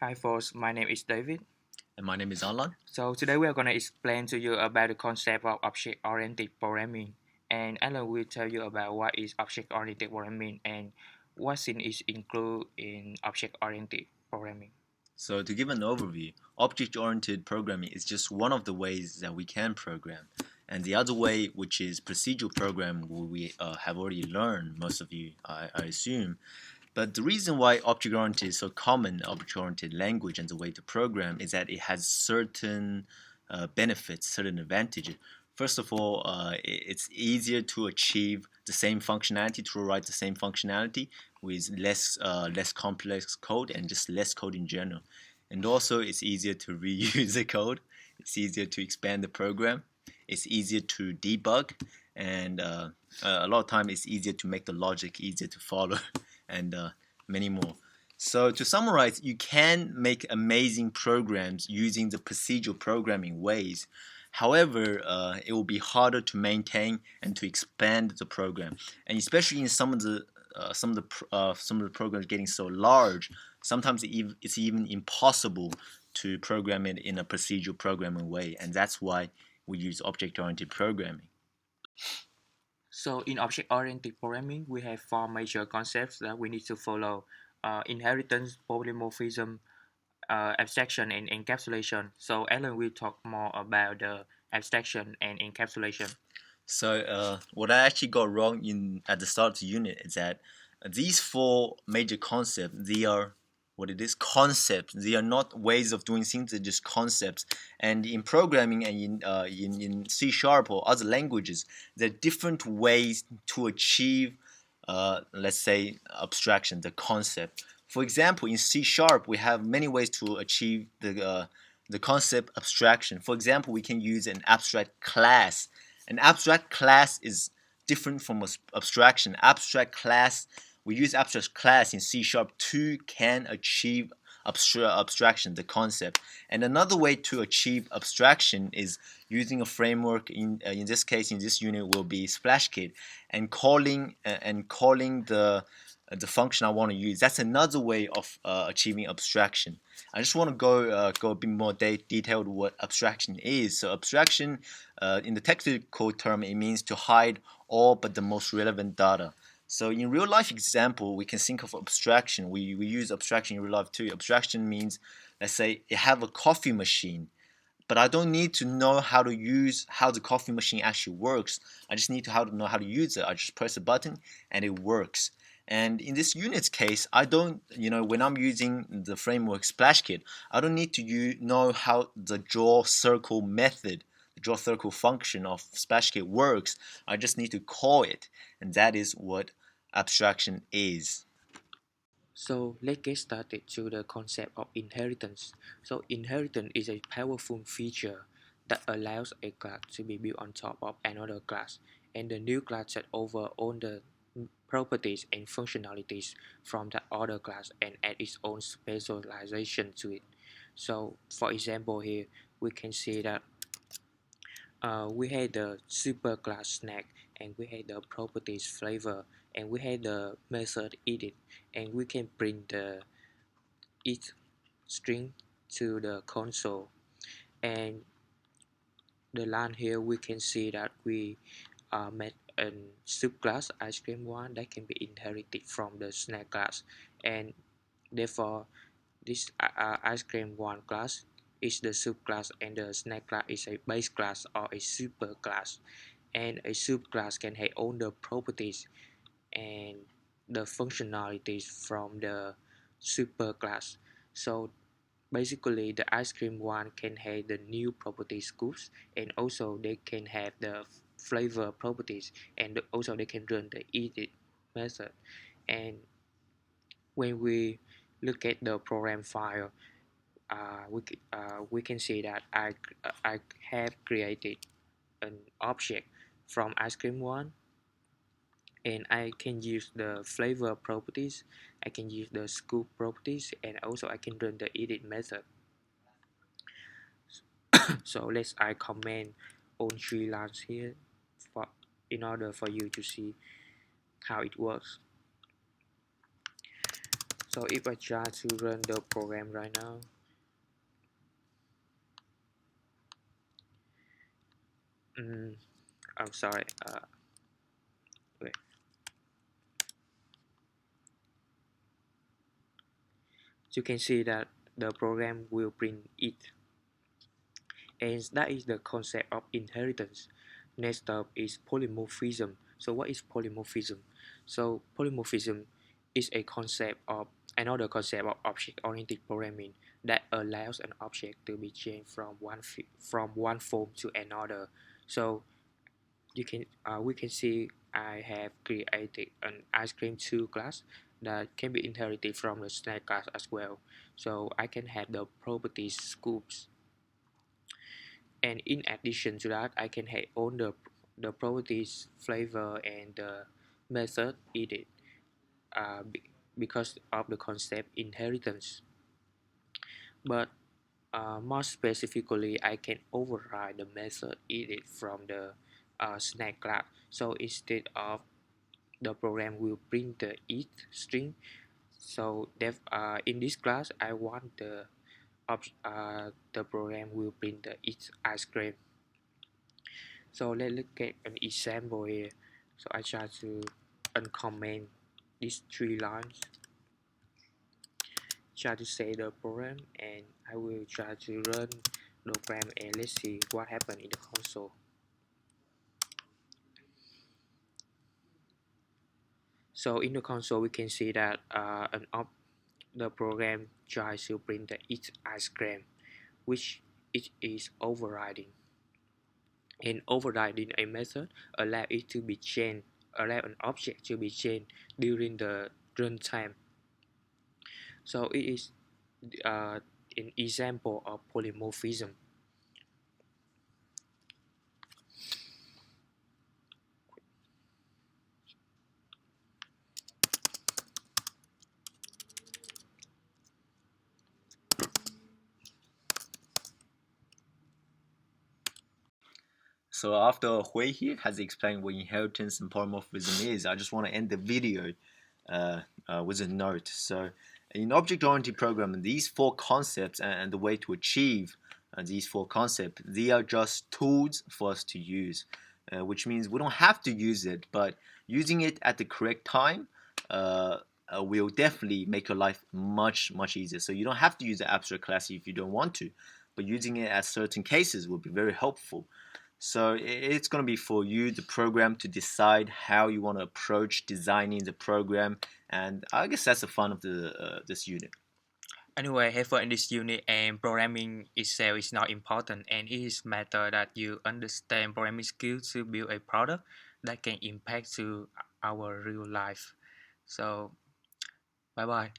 Hi folks, my name is David. And my name is Alan. So today we are going to explain to you about the concept of object-oriented programming. And Alan will tell you about what is object-oriented programming and what things is included in object-oriented programming. So, to give an overview, object oriented programming is just one of the ways that we can program. And the other way, which is procedural program, we have already learned, most of you, I assume. But the reason why object oriented is so common, object oriented language and the way to program, is that it has certain benefits, certain advantages. First of all, it's easier to achieve the same functionality, to write the same functionality with less complex code and just less code in general. And also, it's easier to reuse the code. It's easier to expand the program. It's easier to debug, and a lot of time it's easier to make the logic easier to follow, and many more. So to summarize, you can make amazing programs using the procedural programming ways. However, it will be harder to maintain and to expand the program, and especially in some of the programs getting so large, sometimes it's even impossible to program it in a procedural programming way, and that's why we use object-oriented programming. So in object-oriented programming, we have four major concepts that we need to follow. Inheritance, polymorphism, abstraction and encapsulation. So Alan will talk more about the abstraction and encapsulation. So what I actually got wrong in at the start of the unit is that these four major concepts, they are what it is, concepts. They are not ways of doing things; they're just concepts. And in programming and in C sharp or other languages, there are different ways to achieve, let's say, abstraction, the concept. For example, in C sharp, we have many ways to achieve the concept abstraction. For example, we can use an abstract class. An abstract class is different from abstraction. Abstract class, we use abstract class in C sharp to can achieve abstraction, the concept. And another way to achieve abstraction is using a framework. In this case, in this unit, will be SplashKit, and calling the function I want to use. That's another way of achieving abstraction. I just want to go a bit more detailed what abstraction is. So abstraction, in the technical term, it means to hide all but the most relevant data. So in real life example, we can think of abstraction. We use abstraction in real life too. Abstraction means, let's say, you have a coffee machine, but I don't need to know how the coffee machine actually works. I just need to know how to use it. I just press a button and it works. And in this unit's case, I don't, when I'm using the framework SplashKit, I don't need to know how the draw circle method, the draw circle function of SplashKit works. I just need to call it, and that is what abstraction is. So let's get started to the concept of inheritance. So inheritance is a powerful feature that allows a class to be built on top of another class, and the new class takes over all the properties and functionalities from that other class and add its own specialization to it. So for example here, we can see that we had the super class snack, and we had the properties flavor, and we had the method edit, and we can print the each string to the console. And the line here, we can see that we made a subclass ice cream one that can be inherited from the snack class, and therefore this ice cream one class is the subclass, and the snack class is a base class or a super class. And a subclass can have all the properties and the functionalities from the superclass. So basically the ice cream one can have the new property scoops, and also they can have the flavor properties, and also they can run the edit method. And when we look at the program file, we can see that I have created an object from ice cream one, and I can use the flavor properties, I can use the scoop properties, and also I can run the edit method. So let's I comment on three lines here for in order for you to see how it works. So if I try to run the program right now, mm, I'm sorry, wait. You can see that the program will print it, and that is the concept of inheritance. Next up is polymorphism. So what is polymorphism? So polymorphism is a concept of another concept of object-oriented programming that allows an object to be changed from one form to another. So we can see I have created an ice cream 2 class that can be inherited from the snack class as well. So I can have the properties scoops, and in addition to that I can have all the properties flavor and the method edit, because of the concept inheritance. But more specifically, I can override the method edit from the snack class. So instead of the program will print the eat string, so in this class I want the program will print the eat ice cream. So let's look at an example here. So I try to uncomment these 3 lines, try to say the program, and I will try to run the program, and let's see what happened in the console. So in the console we can see that the program tries to print the eat ice cream, which it is overriding. And overriding a method allow it to be changed, allow an object to be changed during the runtime. So it is an example of polymorphism. So after Hui here has explained what inheritance and polymorphism is, I just want to end the video with a note. So in object-oriented programming, these 4 concepts and the way to achieve these 4 concepts, they are just tools for us to use, which means we don't have to use it, but using it at the correct time will definitely make your life much, much easier. So you don't have to use the abstract class if you don't want to, but using it at certain cases will be very helpful. So it's going to be for you, the program, to decide how you want to approach designing the program, and I guess that's the fun of the this unit. Anyway, effort in this unit and programming itself is not important, and it is matter that you understand programming skills to build a product that can impact to our real life. So bye bye.